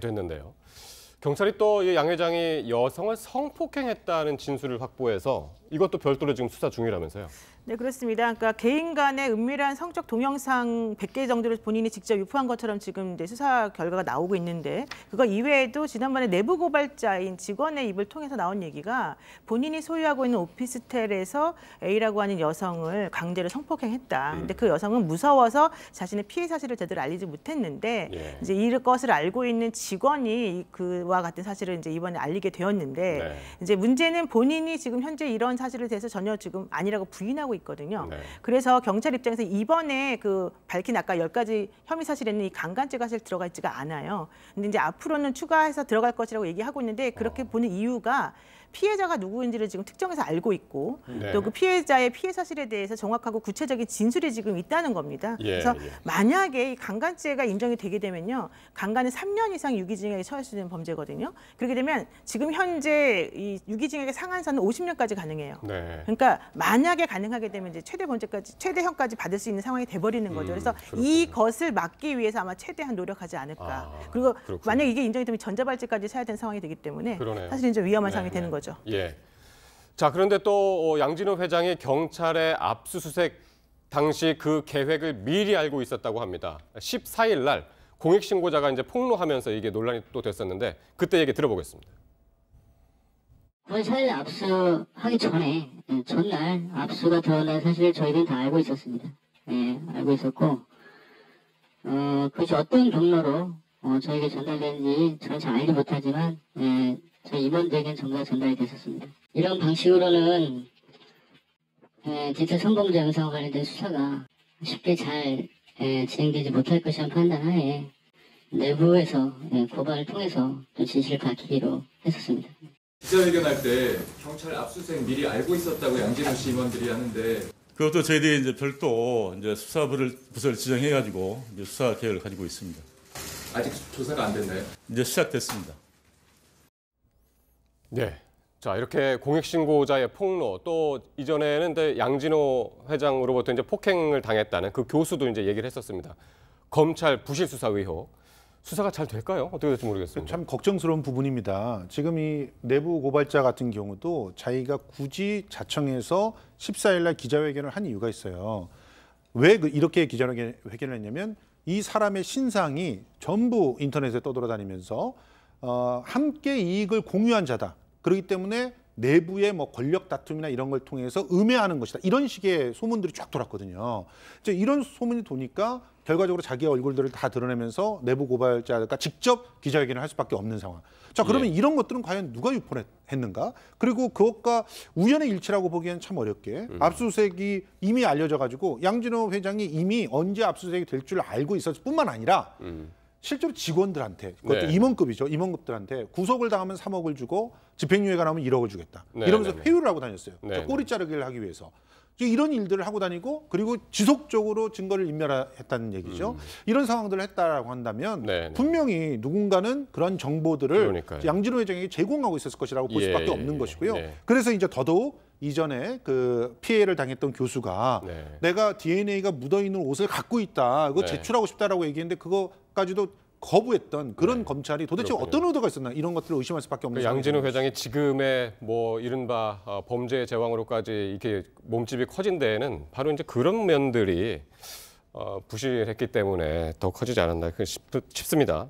됐는데요. 경찰이 또 이 양 회장이 여성을 성폭행했다는 진술을 확보해서 이것도 별도로 지금 수사 중이라면서요. 네, 그렇습니다. 그러니까 개인 간의 은밀한 성적 동영상 100개 정도를 본인이 직접 유포한 것처럼 지금 이제 수사 결과가 나오고 있는데, 그거 이외에도 지난번에 내부 고발자인 직원의 입을 통해서 나온 얘기가 본인이 소유하고 있는 오피스텔에서 A라고 하는 여성을 강제로 성폭행했다. 근데 그 여성은 무서워서 자신의 피해 사실을 제대로 알리지 못했는데 이제 이 것을 알고 있는 직원이 그와 같은 사실을 이제 이번에 알리게 되었는데 이제 문제는 본인이 지금 현재 이런 사실에 대해서 전혀 지금 아니라고 부인하고 있거든요. 그래서 경찰 입장에서 이번에 그 밝힌 아까 10가지 혐의 사실에는 이 강간죄가 사실 들어가 있지가 않아요. 근데 이제 앞으로는 추가해서 들어갈 것이라고 얘기하고 있는데, 그렇게 보는 이유가 피해자가 누구인지를 지금 특정해서 알고 있고 또 그 피해자의 피해 사실에 대해서 정확하고 구체적인 진술이 지금 있다는 겁니다. 그래서 만약에 이 강간죄가 인정이 되게 되면요, 강간은 3년 이상 유기징역에 처할 수 있는 범죄거든요. 그렇게 되면 지금 현재 이 유기징역의 상한선은 50년까지 가능해요. 그러니까 만약에 가능하게 되면 이제 최대형까지 받을 수 있는 상황이 돼버리는 거죠. 그래서 이것을 막기 위해서 아마 최대한 노력하지 않을까. 그리고 만약 이게 인정이 되면 전자발찌까지 쳐야 되는 상황이 되기 때문에 사실 이제 위험한 상황이 되는 거죠. 예. 자, 그런데 또 양진호 회장이 경찰의 압수수색 당시 그 계획을 미리 알고 있었다고 합니다. 14일 날 공익신고자가 이제 폭로하면서 이게 논란이 또 됐었는데, 그때 얘기 들어보겠습니다. 9월 4일 압수하기 전에 전날 압수가 들어간 사실을 저희는 다 알고 있었습니다. 알고 있었고 그것이 어떤 경로로 저에게 전달되는지 저는 잘 알지 못하지만 저희 임원들에게는 전부 다 전달이 됐었습니다. 이런 방식으로는 디지털 성범죄 영상과 관련된 수사가 쉽게 잘 진행되지 못할 것이라는 판단하에 내부에서 고발을 통해서 진실을 밝히기로 했었습니다. 기자회견할 때 경찰 압수수색 미리 알고 있었다고 양진호 씨 임원들이 하는데, 그것도 저희들이 이제 별도 이제 수사부를 부서를 지정해가지고 이제 수사 계획을 가지고 있습니다. 아직 조사가 안 됐나요? 이제 시작됐습니다. 네. 자, 이렇게 공익신고자의 폭로, 또 이전에는 양진호 회장으로부터 이제 폭행을 당했다는 그 교수도 이제 얘기를 했었습니다. 검찰 부실 수사 의혹. 수사가 잘 될까요? 어떻게 될지 모르겠습니다. 참 걱정스러운 부분입니다. 지금 이 내부 고발자 같은 경우도 자기가 굳이 자청해서 14일 날 기자회견을 한 이유가 있어요. 왜 이렇게 기자회견을 했냐면, 이 사람의 신상이 전부 인터넷에 떠돌아다니면서 함께 이익을 공유한 자다. 그렇기 때문에 내부의 뭐 권력 다툼이나 이런 걸 통해서 음해하는 것이다. 이런 식의 소문들이 쫙 돌았거든요. 이제 이런 소문이 도니까 결과적으로 자기의 얼굴들을 다 드러내면서 내부 고발자가 직접 기자회견을 할 수밖에 없는 상황. 자, 그러면 이런 것들은 과연 누가 유포를 했는가? 그리고 그것과 우연의 일치라고 보기엔 참 어렵게 압수수색이 이미 알려져 가지고 양진호 회장이 이미 언제 압수수색이 될 줄 알고 있었을 뿐만 아니라 실제로 직원들한테, 그것도 임원급이죠. 임원급들한테 구속을 당하면 3억을 주고 집행유예가 나오면 1억을 주겠다. 이러면서 회유를 하고 다녔어요. 꼬리 자르기를 하기 위해서. 이런 일들을 하고 다니고, 그리고 지속적으로 증거를 인멸했다는 얘기죠. 이런 상황들을 했다라고 한다면 분명히 누군가는 그런 정보들을 양진호 회장에게 제공하고 있었을 것이라고 볼 수밖에 없는 것이고요. 그래서 이제 더더욱 이전에 그 피해를 당했던 교수가 내가 DNA가 묻어있는 옷을 갖고 있다, 그거 제출하고 싶다라고 얘기했는데 그거까지도 거부했던 그런 검찰이 도대체 어떤 의도가 있었나, 이런 것들을 의심할 수밖에 없는 상황입니다. 양진호 회장이 지금의 뭐 이른바 범죄의 제왕으로까지 이렇게 몸집이 커진 데에는 바로 이제 그런 면들이 부실했기 때문에 더 커지지 않았나 싶습니다.